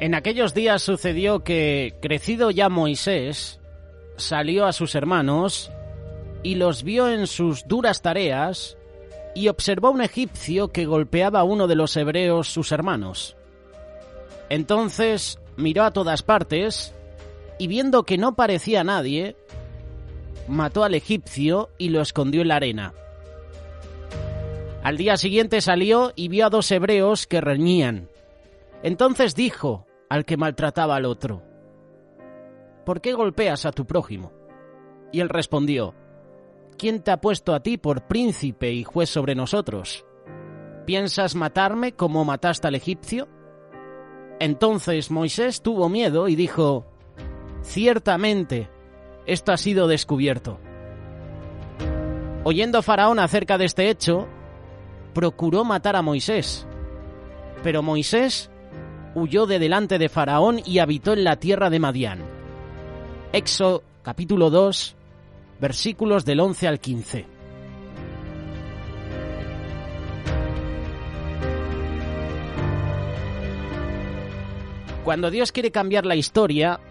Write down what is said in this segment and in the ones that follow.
En aquellos días sucedió que, crecido ya Moisés, salió a sus hermanos y los vio en sus duras tareas y observó a un egipcio que golpeaba a uno de los hebreos, sus hermanos. Entonces miró a todas partes y viendo que no parecía nadie, mató al egipcio y lo escondió en la arena. Al día siguiente salió y vio a 2 hebreos que reñían. Entonces dijo al que maltrataba al otro: ¿por qué golpeas a tu prójimo? Y él respondió: ¿quién te ha puesto a ti por príncipe y juez sobre nosotros? ¿Piensas matarme como mataste al egipcio? Entonces Moisés tuvo miedo y dijo: ciertamente, esto ha sido descubierto. Oyendo Faraón acerca de este hecho, procuró matar a Moisés, pero Moisés huyó de delante de Faraón y habitó en la tierra de Madián. Éxodo capítulo 2, versículos del 11 al 15. Cuando Dios quiere cambiar la historia,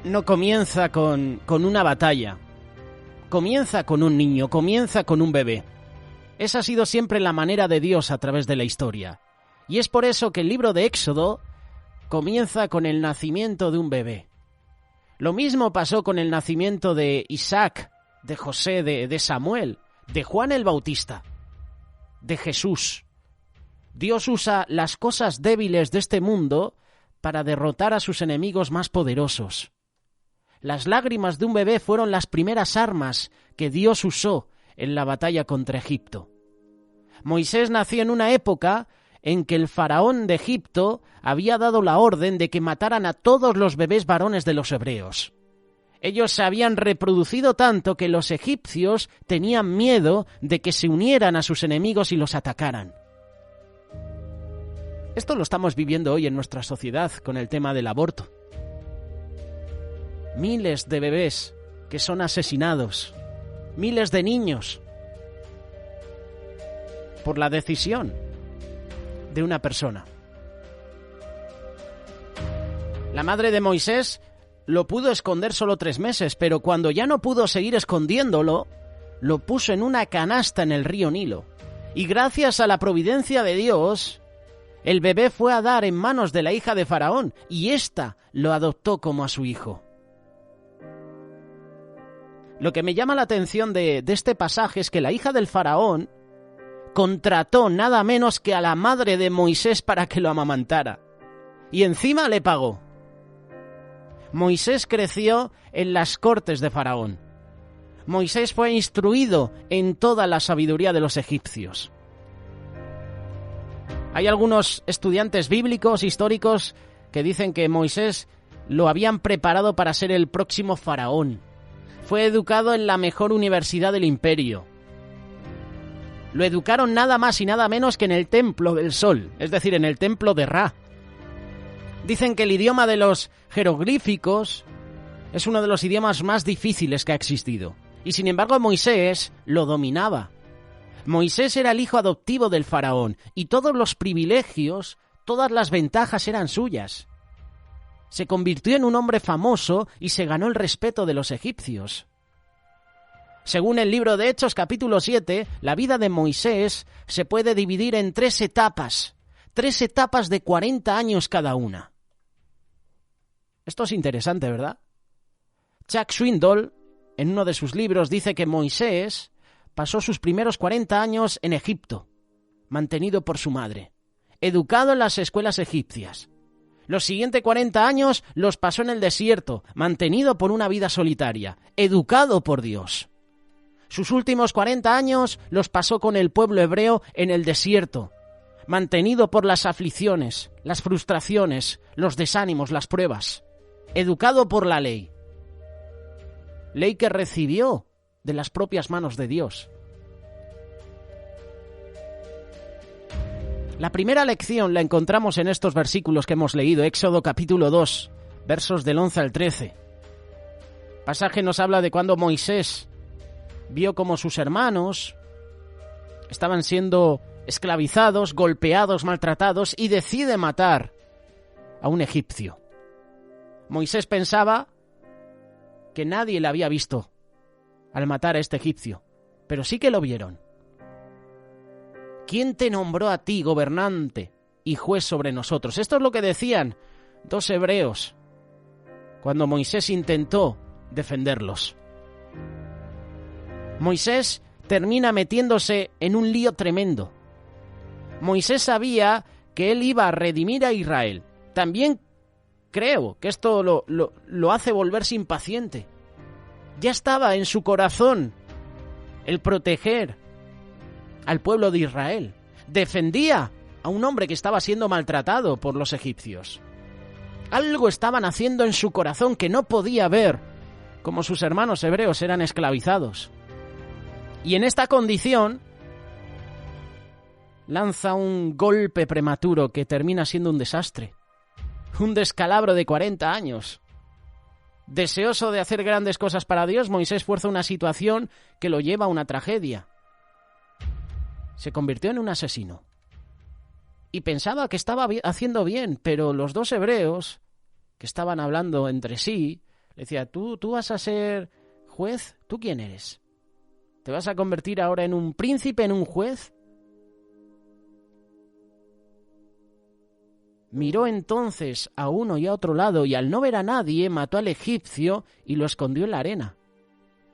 no comienza con una batalla, comienza con un niño, comienza con un bebé. Esa ha sido siempre la manera de Dios a través de la historia. Y es por eso que el libro de Éxodo comienza con el nacimiento de un bebé. Lo mismo pasó con el nacimiento de Isaac, de José, de Samuel, de Juan el Bautista, de Jesús. Dios usa las cosas débiles de este mundo para derrotar a sus enemigos más poderosos. Las lágrimas de un bebé fueron las primeras armas que Dios usó en la batalla contra Egipto. Moisés nació en una época en que el faraón de Egipto había dado la orden de que mataran a todos los bebés varones de los hebreos. Ellos se habían reproducido tanto que los egipcios tenían miedo de que se unieran a sus enemigos y los atacaran. Esto lo estamos viviendo hoy en nuestra sociedad con el tema del aborto. Miles de bebés que son asesinados, miles de niños, por la decisión de una persona. La madre de Moisés lo pudo esconder solo 3 meses, pero cuando ya no pudo seguir escondiéndolo, lo puso en una canasta en el río Nilo. Y gracias a la providencia de Dios, el bebé fue a dar en manos de la hija de Faraón, y ésta lo adoptó como a su hijo. Lo que me llama la atención de este pasaje es que la hija del Faraón contrató nada menos que a la madre de Moisés para que lo amamantara. Y encima le pagó. Moisés creció en las cortes de Faraón. Moisés fue instruido en toda la sabiduría de los egipcios. Hay algunos estudiantes bíblicos, históricos, que dicen que Moisés lo habían preparado para ser el próximo faraón. Fue educado en la mejor universidad del imperio. Lo educaron nada más y nada menos que en el Templo del Sol, es decir, en el Templo de Ra. Dicen que el idioma de los jeroglíficos es uno de los idiomas más difíciles que ha existido. Y sin embargo Moisés lo dominaba. Moisés era el hijo adoptivo del faraón y todos los privilegios, todas las ventajas eran suyas. Se convirtió en un hombre famoso y se ganó el respeto de los egipcios. Según el libro de Hechos capítulo 7, la vida de Moisés se puede dividir en 3 etapas de 40 años cada una. Esto es interesante, ¿verdad? Chuck Swindoll, en uno de sus libros, dice que Moisés pasó sus primeros 40 años en Egipto, mantenido por su madre, educado en las escuelas egipcias. Los siguientes 40 años los pasó en el desierto, mantenido por una vida solitaria, educado por Dios. Sus últimos 40 años los pasó con el pueblo hebreo en el desierto, mantenido por las aflicciones, las frustraciones, los desánimos, las pruebas, educado por la ley. Ley que recibió de las propias manos de Dios. La primera lección la encontramos en estos versículos que hemos leído, Éxodo capítulo 2, versos del 11 al 13. El pasaje nos habla de cuando Moisés vio como sus hermanos estaban siendo esclavizados, golpeados, maltratados, y decide matar a un egipcio. Moisés pensaba que nadie le había visto al matar a este egipcio, pero sí que lo vieron. ¿Quién te nombró a ti gobernante y juez sobre nosotros? Esto es lo que decían 2 hebreos cuando Moisés intentó defenderlos. Moisés termina metiéndose en un lío tremendo. Moisés sabía que él iba a redimir a Israel. También creo que esto lo hace volverse impaciente. Ya estaba en su corazón el proteger al pueblo de Israel. Defendía a un hombre que estaba siendo maltratado por los egipcios. Algo estaban haciendo en su corazón que no podía ver cómo sus hermanos hebreos eran esclavizados. Y en esta condición lanza un golpe prematuro que termina siendo un desastre. Un descalabro de 40 años. Deseoso de hacer grandes cosas para Dios, Moisés fuerza una situación que lo lleva a una tragedia. Se convirtió en un asesino. Y pensaba que estaba haciendo bien, pero los 2 hebreos que estaban hablando entre sí, le decía, ¿tú vas a ser juez? ¿Tú quién eres? ¿Te vas a convertir ahora en un príncipe, en un juez? Miró entonces a uno y a otro lado y al no ver a nadie mató al egipcio y lo escondió en la arena.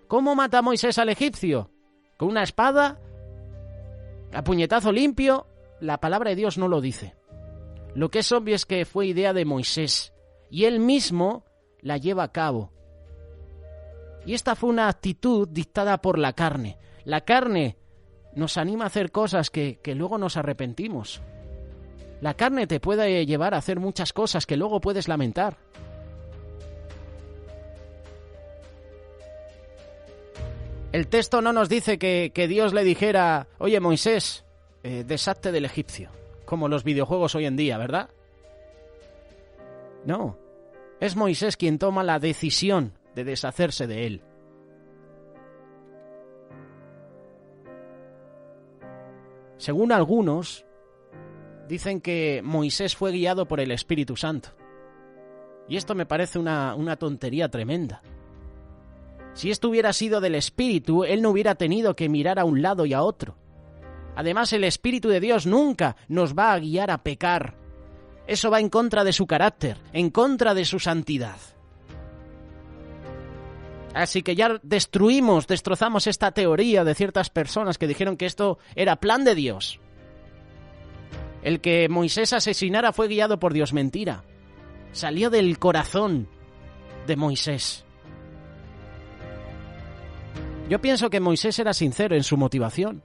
¿Cómo mata Moisés al egipcio? ¿Con una espada? ¿A puñetazo limpio? La palabra de Dios no lo dice. Lo que es obvio es que fue idea de Moisés y él mismo la lleva a cabo. Y esta fue una actitud dictada por la carne. La carne nos anima a hacer cosas que luego nos arrepentimos. La carne te puede llevar a hacer muchas cosas que luego puedes lamentar. El texto no nos dice que Dios le dijera, oye Moisés, deshazte del egipcio, como los videojuegos hoy en día, ¿verdad? No, es Moisés quien toma la decisión de deshacerse de él. Según algunos, dicen que Moisés fue guiado por el Espíritu Santo. Y esto me parece una tontería tremenda. Si esto hubiera sido del Espíritu, él no hubiera tenido que mirar a un lado y a otro. Además, el Espíritu de Dios nunca nos va a guiar a pecar. Eso va en contra de su carácter, en contra de su santidad. Así que ya destrozamos esta teoría de ciertas personas que dijeron que esto era plan de Dios. El que Moisés asesinara fue guiado por Dios. Mentira. Salió del corazón de Moisés. Yo pienso que Moisés era sincero en su motivación,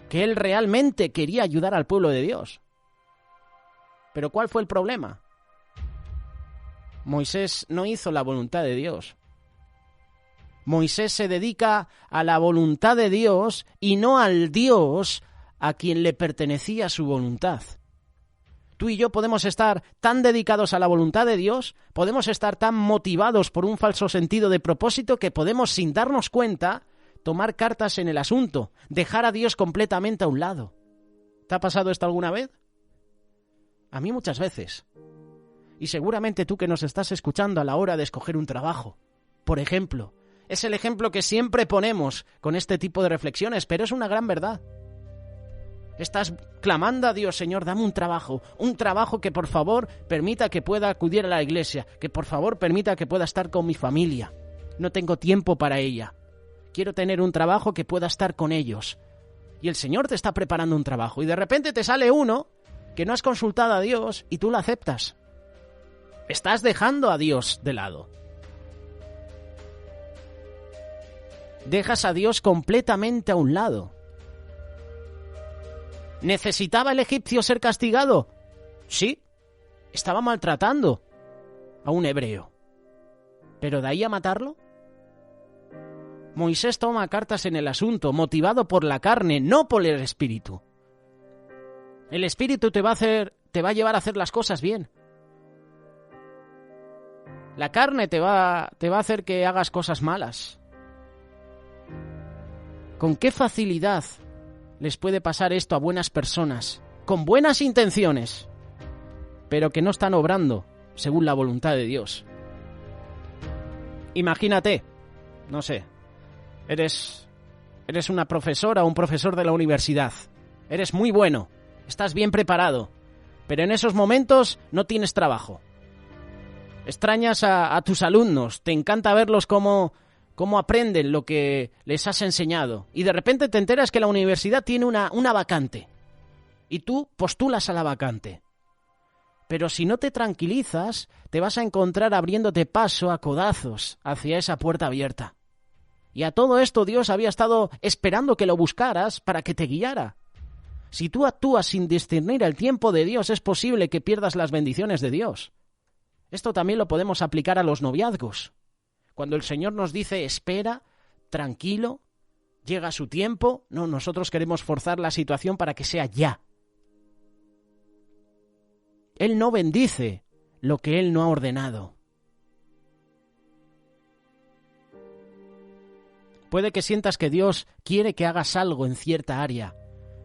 que él realmente quería ayudar al pueblo de Dios. Pero ¿cuál fue el problema? Moisés no hizo la voluntad de Dios. Moisés se dedica a la voluntad de Dios y no al Dios a quien le pertenecía su voluntad. Tú y yo podemos estar tan dedicados a la voluntad de Dios, podemos estar tan motivados por un falso sentido de propósito que podemos, sin darnos cuenta, tomar cartas en el asunto, dejar a Dios completamente a un lado. ¿Te ha pasado esto alguna vez? A mí muchas veces. Y seguramente tú que nos estás escuchando a la hora de escoger un trabajo, por ejemplo, es el ejemplo que siempre ponemos con este tipo de reflexiones, pero es una gran verdad. Estás clamando a Dios, Señor, dame un trabajo que por favor permita que pueda acudir a la iglesia, que por favor permita que pueda estar con mi familia. No tengo tiempo para ella. Quiero tener un trabajo que pueda estar con ellos. Y el Señor te está preparando un trabajo y de repente te sale uno que no has consultado a Dios y tú lo aceptas. Estás dejando a Dios de lado. Dejas a Dios completamente a un lado. ¿Necesitaba el egipcio ser castigado? Sí, estaba maltratando a un hebreo. ¿Pero de ahí a matarlo? Moisés toma cartas en el asunto, motivado por la carne, no por el espíritu. El espíritu te va a llevar a hacer las cosas bien. La carne te va a hacer que hagas cosas malas. ¿Con qué facilidad les puede pasar esto a buenas personas, con buenas intenciones? pero que no están obrando según la voluntad de Dios. Imagínate, no sé, eres una profesora o un profesor de la universidad. Eres muy bueno, estás bien preparado, pero en esos momentos no tienes trabajo. Extrañas a tus alumnos, te encanta verlos cómo aprenden lo que les has enseñado. Y de repente te enteras que la universidad tiene una vacante. Y tú postulas a la vacante. Pero si no te tranquilizas, te vas a encontrar abriéndote paso a codazos hacia esa puerta abierta. Y a todo esto Dios había estado esperando que lo buscaras para que te guiara. Si tú actúas sin discernir el tiempo de Dios, es posible que pierdas las bendiciones de Dios. Esto también lo podemos aplicar a los noviazgos. Cuando el Señor nos dice, espera, tranquilo, llega su tiempo, no, nosotros queremos forzar la situación para que sea ya. Él no bendice lo que Él no ha ordenado. Puede que sientas que Dios quiere que hagas algo en cierta área,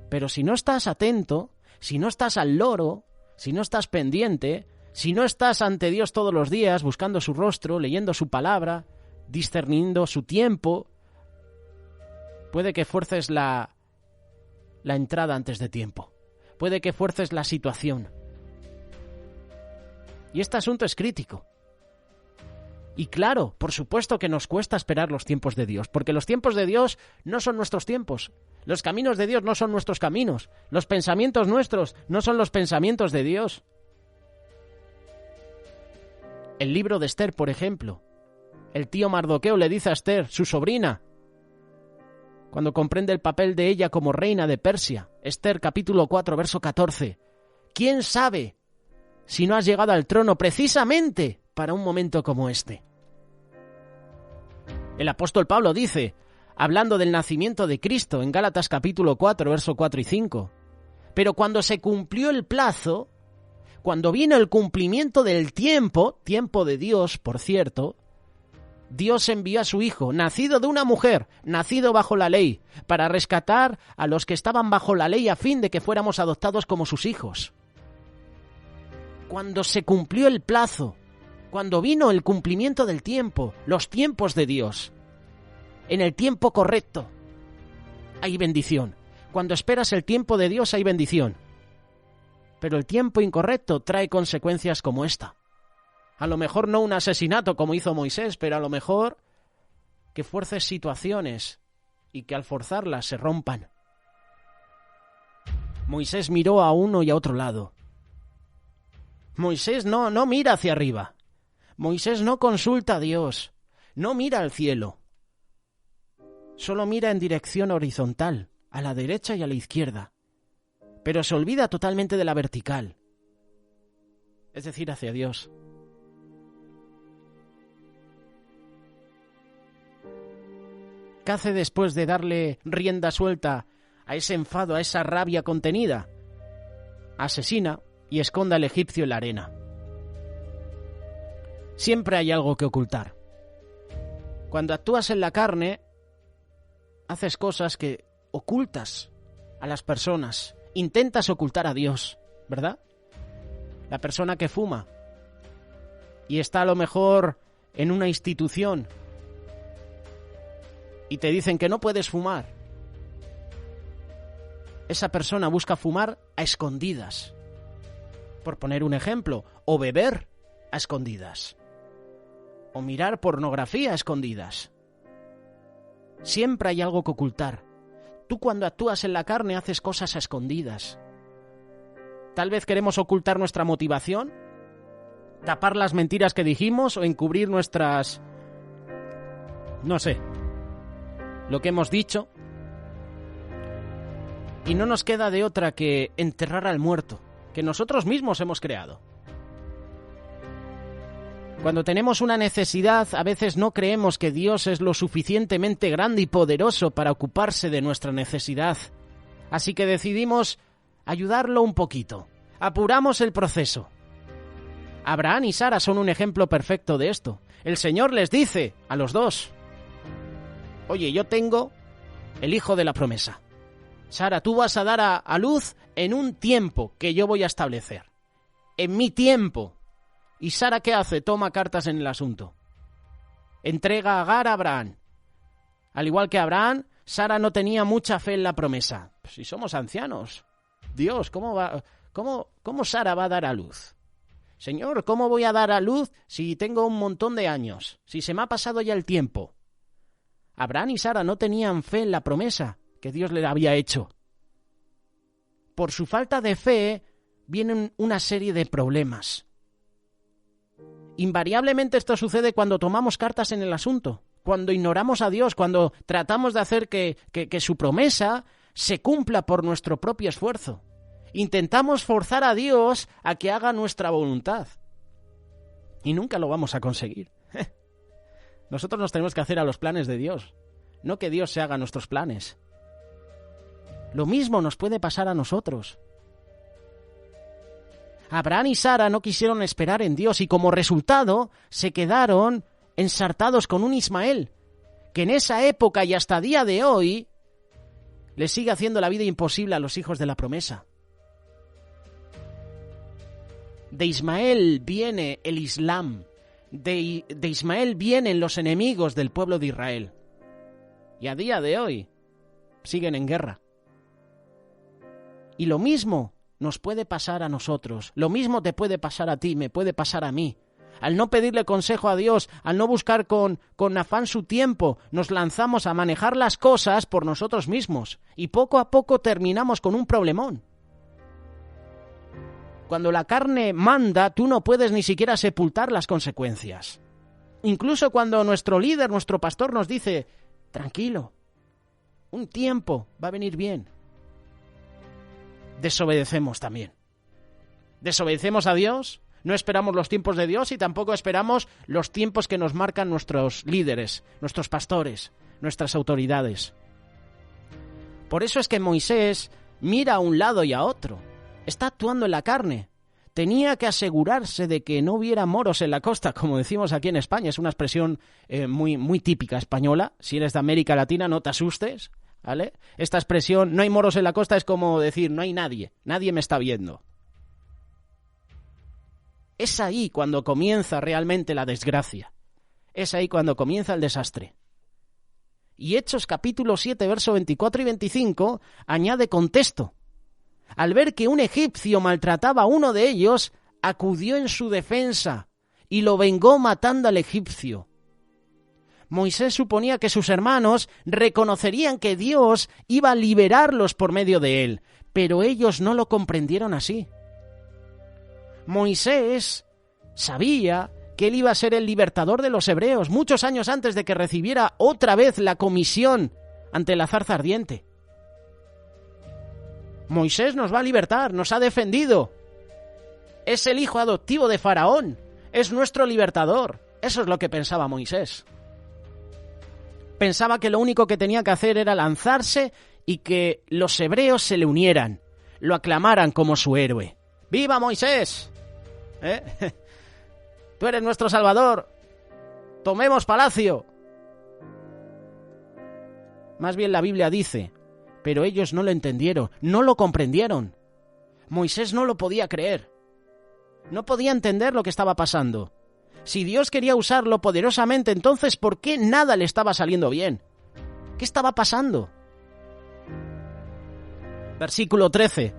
pero si no estás atento, si no estás al loro, si no estás pendiente, si no estás ante Dios todos los días buscando su rostro, leyendo su palabra, discerniendo su tiempo, puede que fuerces la entrada antes de tiempo. Puede que fuerces la situación. Y este asunto es crítico. Y claro, por supuesto que nos cuesta esperar los tiempos de Dios, porque los tiempos de Dios no son nuestros tiempos. Los caminos de Dios no son nuestros caminos. Los pensamientos nuestros no son los pensamientos de Dios. El libro de Esther, por ejemplo. El tío Mardoqueo le dice a Esther, su sobrina, cuando comprende el papel de ella como reina de Persia. Esther, capítulo 4, verso 14. ¿Quién sabe si no has llegado al trono precisamente para un momento como este? El apóstol Pablo dice, hablando del nacimiento de Cristo, en Gálatas capítulo 4, verso 4 y 5, pero cuando se cumplió el plazo, cuando vino el cumplimiento del tiempo de Dios, por cierto, Dios envió a su Hijo, nacido de una mujer, nacido bajo la ley, para rescatar a los que estaban bajo la ley a fin de que fuéramos adoptados como sus hijos. Cuando se cumplió el plazo, cuando vino el cumplimiento del tiempo, los tiempos de Dios, en el tiempo correcto, hay bendición. Cuando esperas el tiempo de Dios hay bendición. Pero el tiempo incorrecto trae consecuencias como esta. A lo mejor no un asesinato como hizo Moisés, pero a lo mejor que fuerces situaciones y que al forzarlas se rompan. Moisés miró a uno y a otro lado. Moisés no mira hacia arriba. Moisés no consulta a Dios. No mira al cielo. Solo mira en dirección horizontal, a la derecha y a la izquierda. Pero se olvida totalmente de la vertical. Es decir, hacia Dios. ¿Qué hace después de darle rienda suelta a ese enfado, a esa rabia contenida? Asesina y esconde al egipcio en la arena. Siempre hay algo que ocultar. Cuando actúas en la carne, haces cosas que ocultas a las personas. Intentas ocultar a Dios, ¿verdad? La persona que fuma y está a lo mejor en una institución y te dicen que no puedes fumar. Esa persona busca fumar a escondidas, por poner un ejemplo, o beber a escondidas, o mirar pornografía a escondidas. Siempre hay algo que ocultar. Tú cuando actúas en la carne haces cosas a escondidas. Tal vez queremos ocultar nuestra motivación, tapar las mentiras que dijimos o encubrir nuestras... no sé, lo que hemos dicho. Y no nos queda de otra que enterrar al muerto, que nosotros mismos hemos creado. Cuando tenemos una necesidad, a veces no creemos que Dios es lo suficientemente grande y poderoso para ocuparse de nuestra necesidad. Así que decidimos ayudarlo un poquito. Apuramos el proceso. Abraham y Sara son un ejemplo perfecto de esto. El Señor les dice a los dos: oye, yo tengo el hijo de la promesa. Sara, tú vas a dar a luz en un tiempo que yo voy a establecer. en mi tiempo. ¿Y Sara qué hace? Toma cartas en el asunto. Entrega a Agar a Abraham. Al igual que Abraham, Sara no tenía mucha fe en la promesa. Pues si somos ancianos, Dios, ¿cómo Sara va a dar a luz? Señor, ¿cómo voy a dar a luz si tengo un montón de años? Si se me ha pasado ya el tiempo. Abraham y Sara no tenían fe en la promesa que Dios le había hecho. Por su falta de fe vienen una serie de problemas. Invariablemente esto sucede cuando tomamos cartas en el asunto, cuando ignoramos a Dios, cuando tratamos de hacer que su promesa se cumpla por nuestro propio esfuerzo. Intentamos forzar a Dios a que haga nuestra voluntad. Y nunca lo vamos a conseguir. Nosotros nos tenemos que hacer a los planes de Dios, no que Dios se haga nuestros planes. Lo mismo nos puede pasar a nosotros. Abraham y Sara no quisieron esperar en Dios y como resultado se quedaron ensartados con un Ismael, que en esa época y hasta día de hoy le sigue haciendo la vida imposible a los hijos de la promesa. De Ismael viene el Islam, de Ismael vienen los enemigos del pueblo de Israel. Y a día de hoy siguen en guerra. Y lo mismo nos puede pasar a nosotros, lo mismo te puede pasar a ti, me puede pasar a mí. Al no pedirle consejo a Dios, al no buscar con afán su tiempo, nos lanzamos a manejar las cosas por nosotros mismos y poco a poco terminamos con un problemón. Cuando la carne manda, tú no puedes ni siquiera sepultar las consecuencias. Incluso cuando nuestro líder, nuestro pastor nos dice, tranquilo, un tiempo va a venir bien. Desobedecemos también. Desobedecemos a Dios, no esperamos los tiempos de Dios y tampoco esperamos los tiempos que nos marcan nuestros líderes, nuestros pastores, nuestras autoridades. Por eso es que Moisés mira a un lado y a otro. Está actuando en la carne. Tenía que asegurarse de que no hubiera moros en la costa, como decimos aquí en España. Es una expresión muy típica española. Si eres de América Latina, no te asustes, ¿vale? Esta expresión, no hay moros en la costa, es como decir, no hay nadie me está viendo. Es ahí cuando comienza realmente la desgracia. Es ahí cuando comienza el desastre. Y Hechos capítulo 7, verso 24 y 25 añade contexto. Al ver que un egipcio maltrataba a uno de ellos, acudió en su defensa y lo vengó matando al egipcio. Moisés suponía que sus hermanos reconocerían que Dios iba a liberarlos por medio de él, pero ellos no lo comprendieron así. Moisés sabía que él iba a ser el libertador de los hebreos muchos años antes de que recibiera otra vez la comisión ante la zarza ardiente. Moisés nos va a libertar, nos ha defendido. Es el hijo adoptivo de Faraón, es nuestro libertador. Eso es lo que pensaba Moisés. Pensaba que lo único que tenía que hacer era lanzarse y que los hebreos se le unieran, lo aclamaran como su héroe. ¡Viva Moisés! Tú eres nuestro Salvador. Tomemos palacio. Más bien la Biblia dice, pero ellos no lo entendieron, no lo comprendieron. Moisés no lo podía creer. No podía entender lo que estaba pasando. Si Dios quería usarlo poderosamente, entonces ¿por qué nada le estaba saliendo bien? ¿Qué estaba pasando? Versículo 13.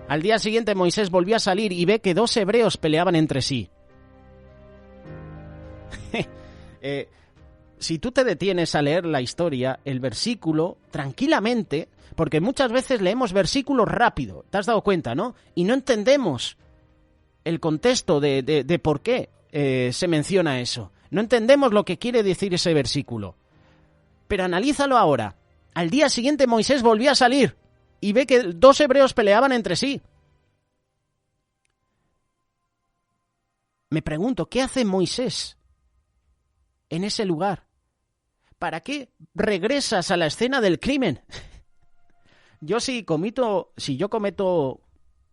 Al día siguiente Moisés volvió a salir y ve que 2 hebreos peleaban entre sí. Si tú te detienes a leer la historia, el versículo, tranquilamente, porque muchas veces leemos versículos rápido, ¿te has dado cuenta, no? Y no entendemos el contexto de por qué se menciona eso. No entendemos lo que quiere decir ese versículo. Pero analízalo ahora. Al día siguiente Moisés volvió a salir y ve que 2 hebreos peleaban entre sí. Me pregunto, ¿qué hace Moisés en ese lugar? ¿Para qué regresas a la escena del crimen? Si yo cometo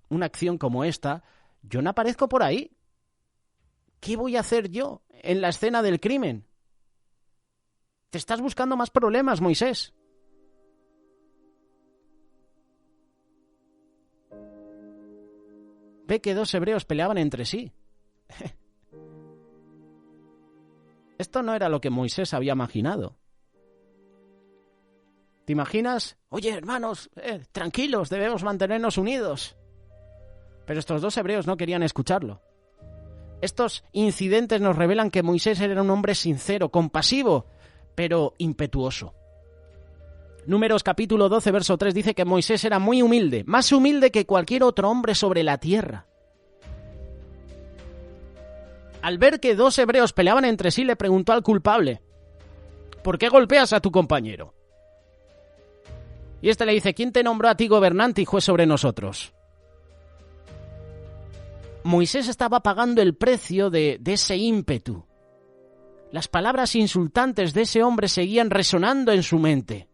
una acción como esta, yo no aparezco por ahí. ¿Qué voy a hacer yo en la escena del crimen? Te estás buscando más problemas, Moisés. ve que 2 hebreos peleaban entre sí. Esto no era lo que Moisés había imaginado. ¿Te imaginas? Oye, hermanos, tranquilos, debemos mantenernos unidos. Pero estos 2 hebreos no querían escucharlo. Estos incidentes nos revelan que Moisés era un hombre sincero, compasivo, pero impetuoso. Números capítulo 12, verso 3 dice que Moisés era muy humilde, más humilde que cualquier otro hombre sobre la tierra. Al ver que 2 hebreos peleaban entre sí, le preguntó al culpable: ¿por qué golpeas a tu compañero? Y este le dice: ¿quién te nombró a ti gobernante y juez sobre nosotros? Moisés estaba pagando el precio de ese ímpetu. Las palabras insultantes de ese hombre seguían resonando en su mente.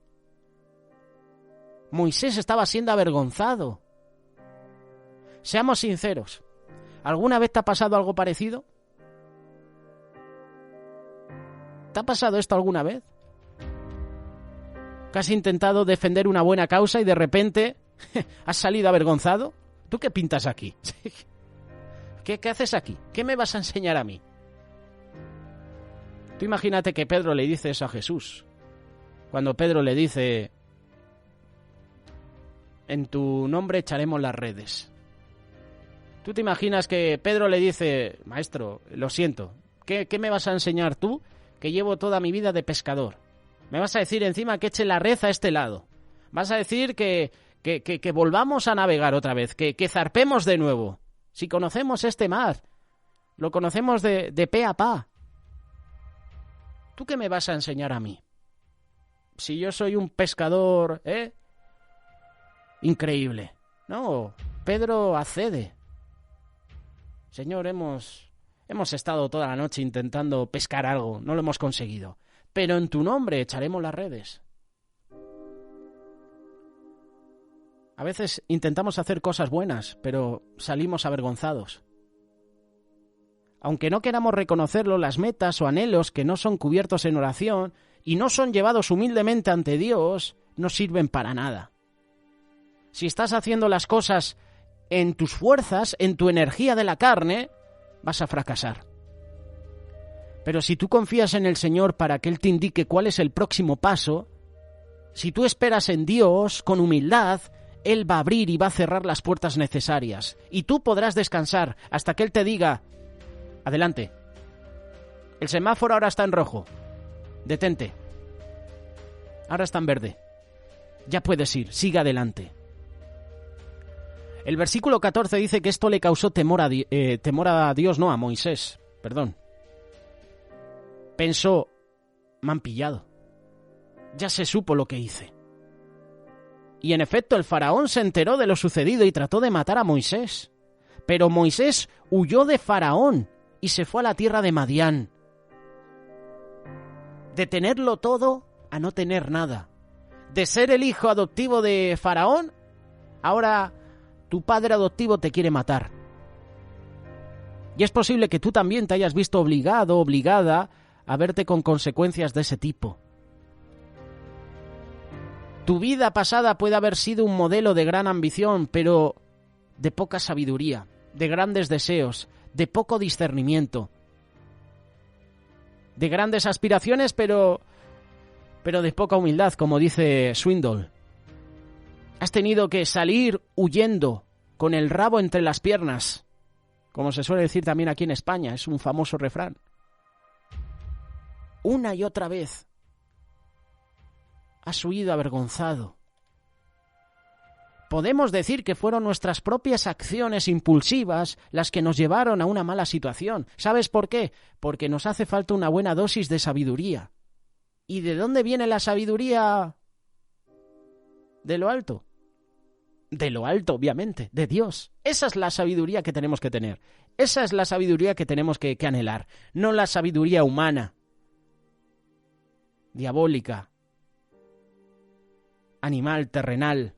Moisés estaba siendo avergonzado. Seamos sinceros, ¿alguna vez te ha pasado algo parecido? ¿Te ha pasado esto alguna vez? ¿Que has intentado defender una buena causa y de repente has salido avergonzado? ¿Tú qué pintas aquí? ¿Qué haces aquí? ¿Qué me vas a enseñar a mí? Tú imagínate que Pedro le dice eso a Jesús. Cuando Pedro le dice: en tu nombre echaremos las redes. ¿Tú te imaginas que Pedro le dice: maestro, lo siento, ¿qué me vas a enseñar tú, que llevo toda mi vida de pescador? ¿Me vas a decir encima que eche la red a este lado? ¿Vas a decir que volvamos a navegar otra vez, que zarpemos de nuevo? Si conocemos este mar, lo conocemos de pe a pa. ¿Tú qué me vas a enseñar a mí? Si yo soy un pescador, increíble. No, Pedro accede. Señor, hemos estado toda la noche intentando pescar algo, no lo hemos conseguido. Pero en tu nombre echaremos las redes. A veces intentamos hacer cosas buenas, pero salimos avergonzados. Aunque no queramos reconocerlo, las metas o anhelos que no son cubiertos en oración y no son llevados humildemente ante Dios, no sirven para nada. Si estás haciendo las cosas en tus fuerzas, en tu energía de la carne, vas a fracasar. Pero si tú confías en el Señor para que Él te indique cuál es el próximo paso, si tú esperas en Dios con humildad, Él va a abrir y va a cerrar las puertas necesarias. Y tú podrás descansar hasta que Él te diga: adelante. El semáforo ahora está en rojo. Detente. Ahora está en verde. Ya puedes ir. Sigue adelante. El versículo 14 dice que esto le causó temor a Dios, no, a Moisés. Perdón. Pensó: me han pillado. Ya se supo lo que hice. Y en efecto, el faraón se enteró de lo sucedido y trató de matar a Moisés. Pero Moisés huyó de Faraón y se fue a la tierra de Madián. De tenerlo todo a no tener nada. De ser el hijo adoptivo de Faraón, ahora tu padre adoptivo te quiere matar. Y es posible que tú también te hayas visto obligado, obligada a verte con consecuencias de ese tipo. Tu vida pasada puede haber sido un modelo de gran ambición, pero de poca sabiduría, de grandes deseos, de poco discernimiento, de grandes aspiraciones, pero de poca humildad, como dice Swindoll. Has tenido que salir huyendo con el rabo entre las piernas, como se suele decir también aquí en España, es un famoso refrán. Una y otra vez has huido avergonzado. Podemos decir que fueron nuestras propias acciones impulsivas las que nos llevaron a una mala situación. ¿Sabes por qué? Porque nos hace falta una buena dosis de sabiduría. ¿Y de dónde viene la sabiduría? De lo alto. De lo alto, obviamente, de Dios. Esa es la sabiduría que tenemos que tener. Esa es la sabiduría que tenemos que anhelar. No la sabiduría humana, diabólica, animal, terrenal.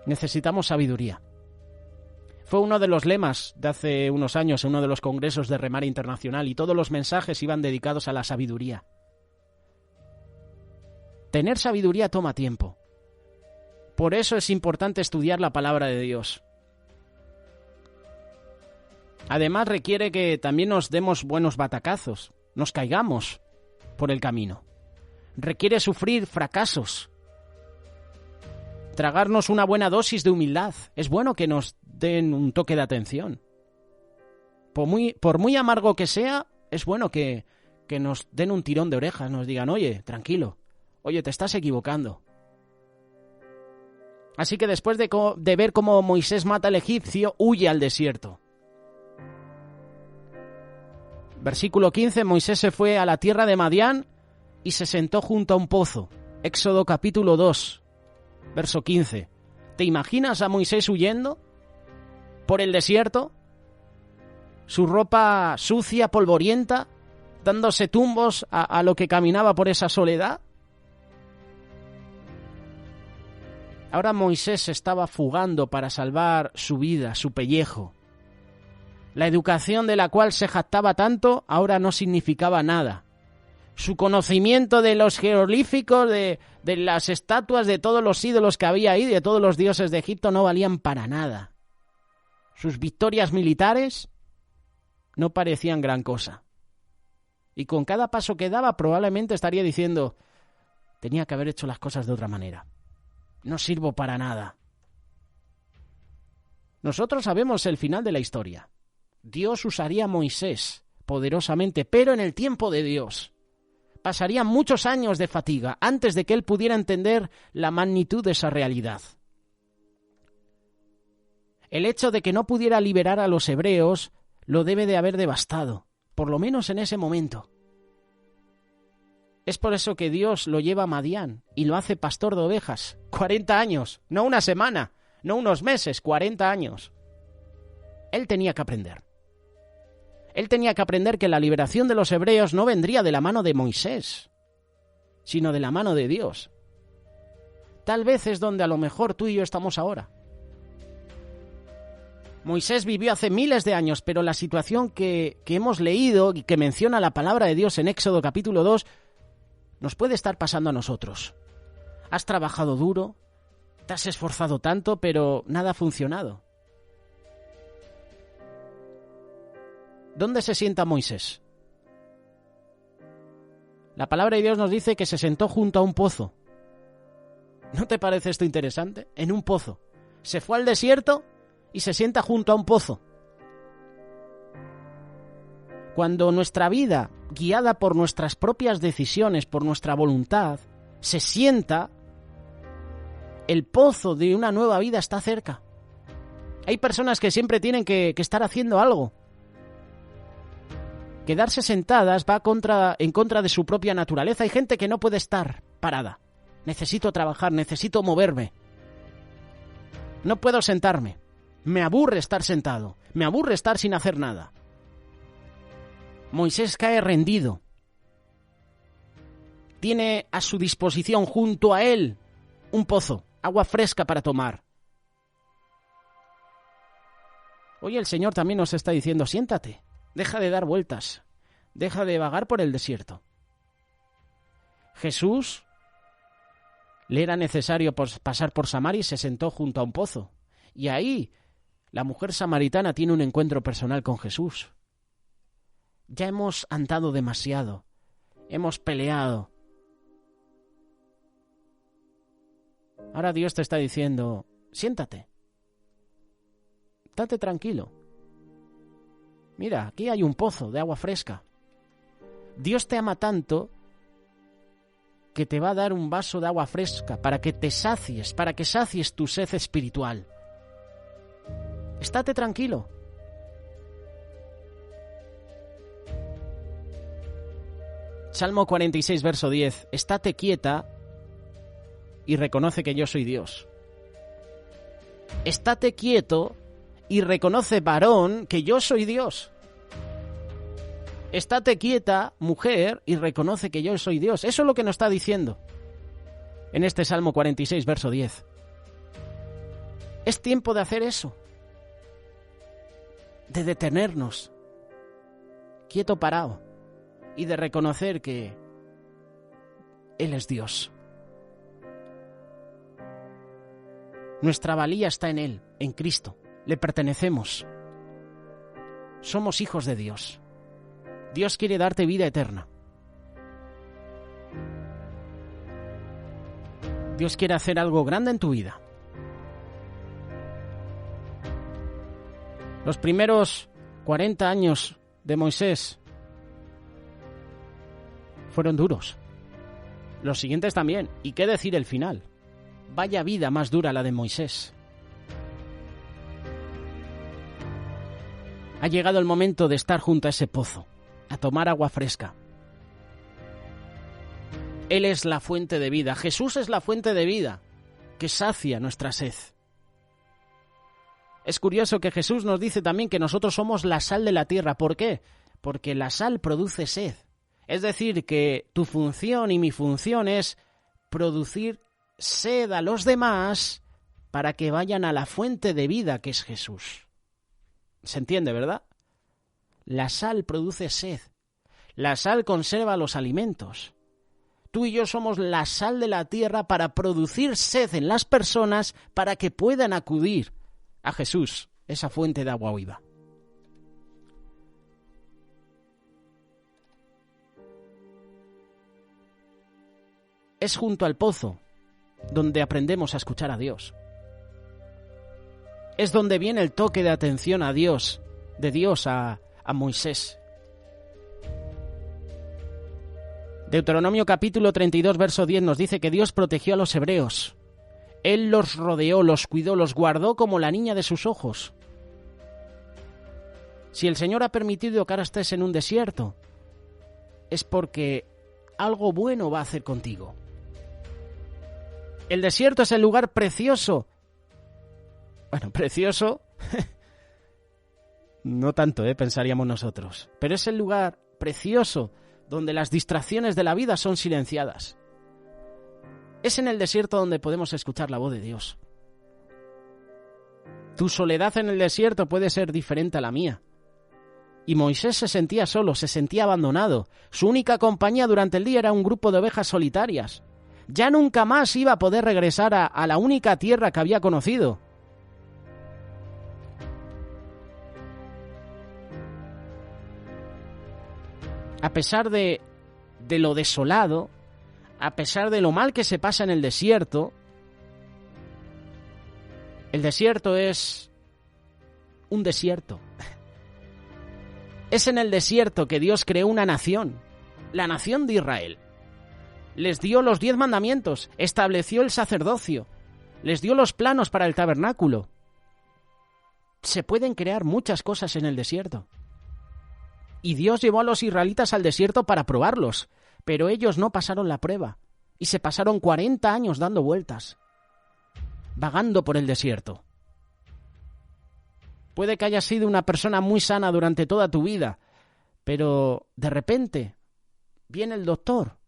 Necesitamos sabiduría. Fue uno de los lemas de hace unos años en uno de los congresos de Remar Internacional y todos los mensajes iban dedicados a la sabiduría. Tener sabiduría toma tiempo. Por eso es importante estudiar la palabra de Dios. Además requiere que también nos demos buenos batacazos, nos caigamos por el camino. Requiere sufrir fracasos, tragarnos una buena dosis de humildad. Es bueno que nos den un toque de atención. Por muy amargo que sea, es bueno que nos den un tirón de orejas, nos digan, oye, tranquilo, oye, te estás equivocando. Así que después de ver cómo Moisés mata al egipcio, huye al desierto. Versículo 15, Moisés se fue a la tierra de Madián y se sentó junto a un pozo. Éxodo capítulo 2, verso 15. ¿Te imaginas a Moisés huyendo por el desierto? Su ropa sucia, polvorienta, dándose tumbos a lo que caminaba por esa soledad. Ahora Moisés se estaba fugando para salvar su vida, su pellejo. La educación de la cual se jactaba tanto ahora no significaba nada. Su conocimiento de los jeroglíficos, de las estatuas, de todos los ídolos que había ahí, de todos los dioses de Egipto, no valían para nada. Sus victorias militares no parecían gran cosa. Y con cada paso que daba probablemente estaría diciendo, tenía que haber hecho las cosas de otra manera. No sirvo para nada. Nosotros sabemos el final de la historia. Dios usaría a Moisés poderosamente, pero en el tiempo de Dios. Pasarían muchos años de fatiga antes de que él pudiera entender la magnitud de esa realidad. El hecho de que no pudiera liberar a los hebreos lo debe de haber devastado, por lo menos en ese momento. Es por eso que Dios lo lleva a Madián y lo hace pastor de ovejas. 40 años, no una semana, no unos meses, 40 años. Él tenía que aprender. Él tenía que aprender que la liberación de los hebreos no vendría de la mano de Moisés, sino de la mano de Dios. Tal vez es donde a lo mejor tú y yo estamos ahora. Moisés vivió hace miles de años, pero la situación que hemos leído y que menciona la palabra de Dios en Éxodo capítulo 2 nos puede estar pasando a nosotros. Has trabajado duro, te has esforzado tanto, pero nada ha funcionado. ¿Dónde se sienta Moisés? La palabra de Dios nos dice que se sentó junto a un pozo. ¿No te parece esto interesante? En un pozo. Se fue al desierto y se sienta junto a un pozo. Cuando nuestra vida, guiada por nuestras propias decisiones, por nuestra voluntad, se sienta, el pozo de una nueva vida está cerca. Hay personas que siempre tienen que estar haciendo algo. Quedarse sentadas va en contra de su propia naturaleza. Hay gente que no puede estar parada. Necesito trabajar, necesito moverme. No puedo sentarme. Me aburre estar sentado. Me aburre estar sin hacer nada. Moisés cae rendido. Tiene a su disposición junto a él un pozo, agua fresca para tomar. Hoy el Señor también nos está diciendo, siéntate. Deja de dar vueltas, deja de vagar por el desierto. Jesús le era necesario pasar por Samaria y se sentó junto a un pozo. Y ahí la mujer samaritana tiene un encuentro personal con Jesús. Ya hemos andado demasiado, hemos peleado. Ahora Dios te está diciendo, siéntate, date tranquilo. Mira, aquí hay un pozo de agua fresca. Dios te ama tanto que te va a dar un vaso de agua fresca para que te sacies, para que sacies tu sed espiritual. Estate tranquilo. Salmo 46, verso 10. Estate quieta y reconoce que yo soy Dios. Estate quieto y reconoce, varón, que yo soy Dios. Estate quieta, mujer, y reconoce que yo soy Dios. Eso es lo que nos está diciendo en este Salmo 46, verso 10. Es tiempo de hacer eso. De detenernos, quieto parado, y de reconocer que Él es Dios. Nuestra valía está en Él, en Cristo. Le pertenecemos. Somos hijos de Dios. Dios quiere darte vida eterna. Dios quiere hacer algo grande en tu vida. Los primeros 40 años de Moisés fueron duros. Los siguientes también. ¿Y qué decir el final? Vaya vida más dura la de Moisés. Ha llegado el momento de estar junto a ese pozo, a tomar agua fresca. Él es la fuente de vida. Jesús es la fuente de vida que sacia nuestra sed. Es curioso que Jesús nos dice también que nosotros somos la sal de la tierra. ¿Por qué? Porque la sal produce sed. Es decir, que tu función y mi función es producir sed a los demás para que vayan a la fuente de vida que es Jesús. ¿Se entiende, verdad? La sal produce sed. La sal conserva los alimentos. Tú y yo somos la sal de la tierra para producir sed en las personas para que puedan acudir a Jesús, esa fuente de agua viva. Es junto al pozo donde aprendemos a escuchar a Dios. Es donde viene el toque de atención a Dios, de Dios a Moisés. Deuteronomio capítulo 32, verso 10 nos dice que Dios protegió a los hebreos. Él los rodeó, los cuidó, los guardó como la niña de sus ojos. Si el Señor ha permitido que ahora estés en un desierto, es porque algo bueno va a hacer contigo. El desierto es el lugar precioso. Bueno, precioso, no tanto, pensaríamos nosotros. Pero es el lugar precioso donde las distracciones de la vida son silenciadas. Es en el desierto donde podemos escuchar la voz de Dios. Tu soledad en el desierto puede ser diferente a la mía. Y Moisés se sentía solo, se sentía abandonado. Su única compañía durante el día era un grupo de ovejas solitarias. Ya nunca más iba a poder regresar a la única tierra que había conocido. A pesar de lo desolado, a pesar de lo mal que se pasa en el desierto es un desierto. Es en el desierto que Dios creó una nación, la nación de Israel. Les dio los 10 mandamientos, estableció el sacerdocio, les dio los planos para el tabernáculo. Se pueden crear muchas cosas en el desierto. Y Dios llevó a los israelitas al desierto para probarlos, pero ellos no pasaron la prueba y se pasaron 40 años dando vueltas, vagando por el desierto. Puede que hayas sido una persona muy sana durante toda tu vida, pero de repente viene el doctor,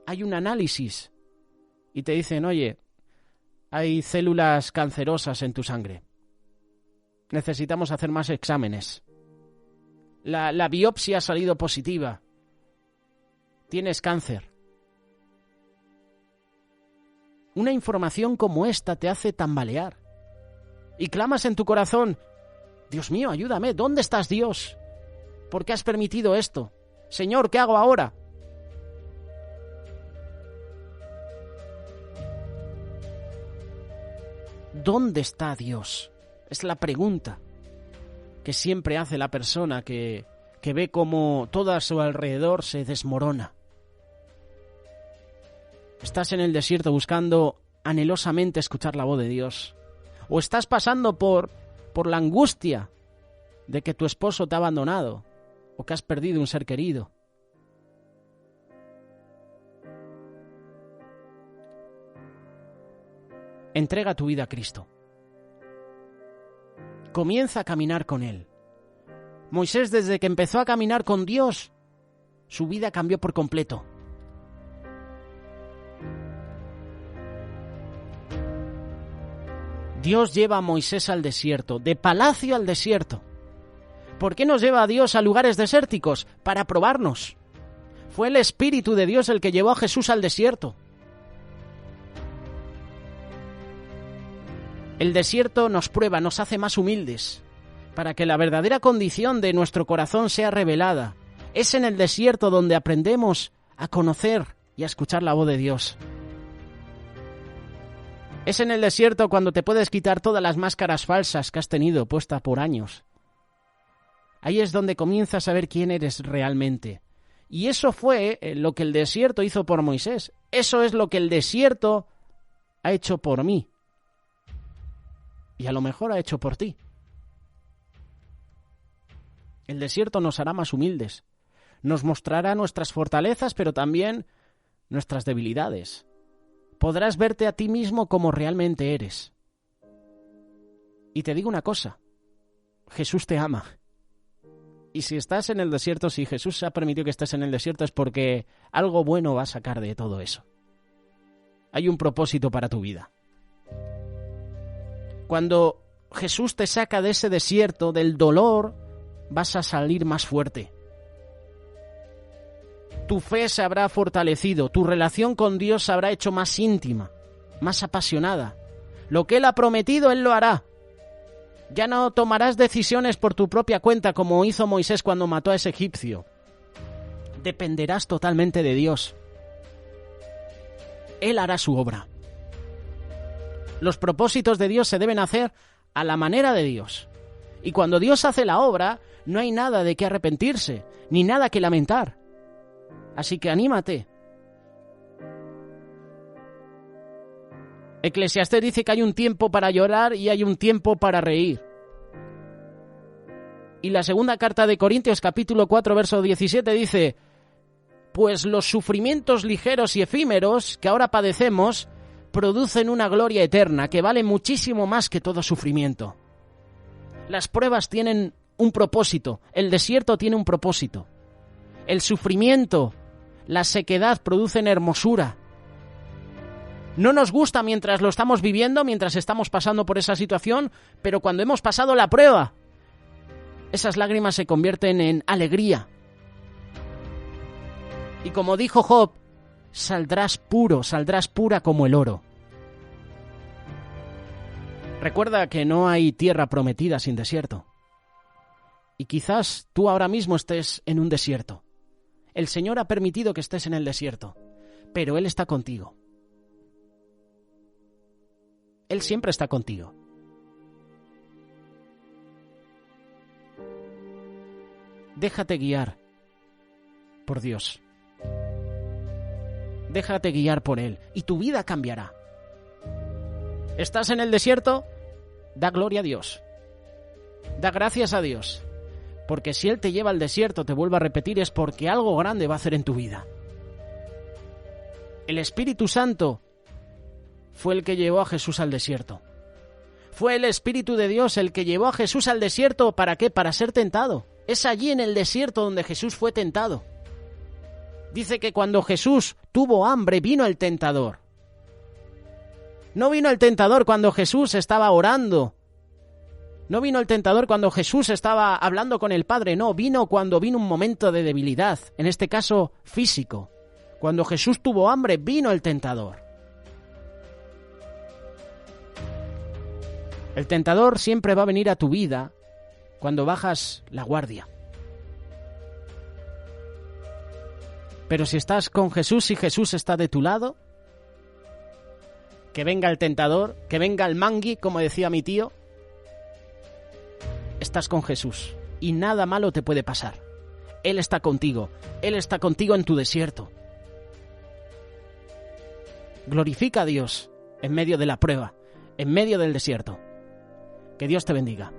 hay un análisis y te dicen, oye, hay células cancerosas en tu sangre. Necesitamos hacer más exámenes. La biopsia ha salido positiva. Tienes cáncer. Una información como esta te hace tambalear. Y clamas en tu corazón, Dios mío, ayúdame, ¿dónde estás, Dios? ¿Por qué has permitido esto? Señor, ¿qué hago ahora? ¿Dónde está Dios? Es la pregunta que siempre hace la persona que ve cómo todo a su alrededor se desmorona. Estás en el desierto buscando anhelosamente escuchar la voz de Dios. O estás pasando por la angustia de que tu esposo te ha abandonado o que has perdido un ser querido. Entrega tu vida a Cristo. Comienza a caminar con Él. Moisés, desde que empezó a caminar con Dios, su vida cambió por completo. Dios lleva a Moisés al desierto, de palacio al desierto. ¿Por qué nos lleva a Dios a lugares desérticos? Para probarnos. Fue el Espíritu de Dios el que llevó a Jesús al desierto. El desierto nos prueba, nos hace más humildes, para que la verdadera condición de nuestro corazón sea revelada. Es en el desierto donde aprendemos a conocer y a escuchar la voz de Dios. Es en el desierto cuando te puedes quitar todas las máscaras falsas que has tenido puestas por años. Ahí es donde comienzas a ver quién eres realmente. Y eso fue lo que el desierto hizo por Moisés. Eso es lo que el desierto ha hecho por mí. Y a lo mejor ha hecho por ti. El desierto nos hará más humildes. Nos mostrará nuestras fortalezas, pero también nuestras debilidades. Podrás verte a ti mismo como realmente eres. Y te digo una cosa, Jesús te ama. Y si estás en el desierto, si Jesús ha permitido que estés en el desierto, es porque algo bueno va a sacar de todo eso. Hay un propósito para tu vida. Cuando Jesús te saca de ese desierto, del dolor, vas a salir más fuerte. Tu fe se habrá fortalecido, tu relación con Dios se habrá hecho más íntima, más apasionada. Lo que Él ha prometido, Él lo hará. Ya no tomarás decisiones por tu propia cuenta como hizo Moisés cuando mató a ese egipcio. Dependerás totalmente de Dios. Él hará su obra. Los propósitos de Dios se deben hacer a la manera de Dios. Y cuando Dios hace la obra, no hay nada de qué arrepentirse, ni nada que lamentar. Así que anímate. Eclesiastés dice que hay un tiempo para llorar y hay un tiempo para reír. Y la segunda carta de Corintios, capítulo 4, verso 17, dice: pues los sufrimientos ligeros y efímeros que ahora padecemos producen una gloria eterna que vale muchísimo más que todo sufrimiento. Las pruebas tienen un propósito, el desierto tiene un propósito. El sufrimiento, la sequedad producen hermosura. No nos gusta mientras lo estamos viviendo, mientras estamos pasando por esa situación, pero cuando hemos pasado la prueba, esas lágrimas se convierten en alegría. Y como dijo Job, saldrás puro, saldrás pura como el oro. Recuerda que no hay tierra prometida sin desierto. Y quizás tú ahora mismo estés en un desierto. El Señor ha permitido que estés en el desierto, pero Él está contigo. Él siempre está contigo. Déjate guiar por Dios. Déjate guiar por Él y tu vida cambiará. ¿Estás en el desierto? Da gloria a Dios. Da gracias a Dios. Porque si Él te lleva al desierto, te vuelvo a repetir, es porque algo grande va a hacer en tu vida. El Espíritu Santo fue el que llevó a Jesús al desierto. Fue el Espíritu de Dios el que llevó a Jesús al desierto. ¿Para qué? Para ser tentado. Es allí en el desierto donde Jesús fue tentado. Dice que cuando Jesús tuvo hambre, vino el tentador. No vino el tentador cuando Jesús estaba orando. No vino el tentador cuando Jesús estaba hablando con el Padre. No, vino cuando vino un momento de debilidad, en este caso físico. Cuando Jesús tuvo hambre, vino el tentador. El tentador siempre va a venir a tu vida cuando bajas la guardia. Pero si estás con Jesús y Jesús está de tu lado, que venga el tentador, que venga el mangui, como decía mi tío, estás con Jesús y nada malo te puede pasar. Él está contigo en tu desierto. Glorifica a Dios en medio de la prueba, en medio del desierto. Que Dios te bendiga.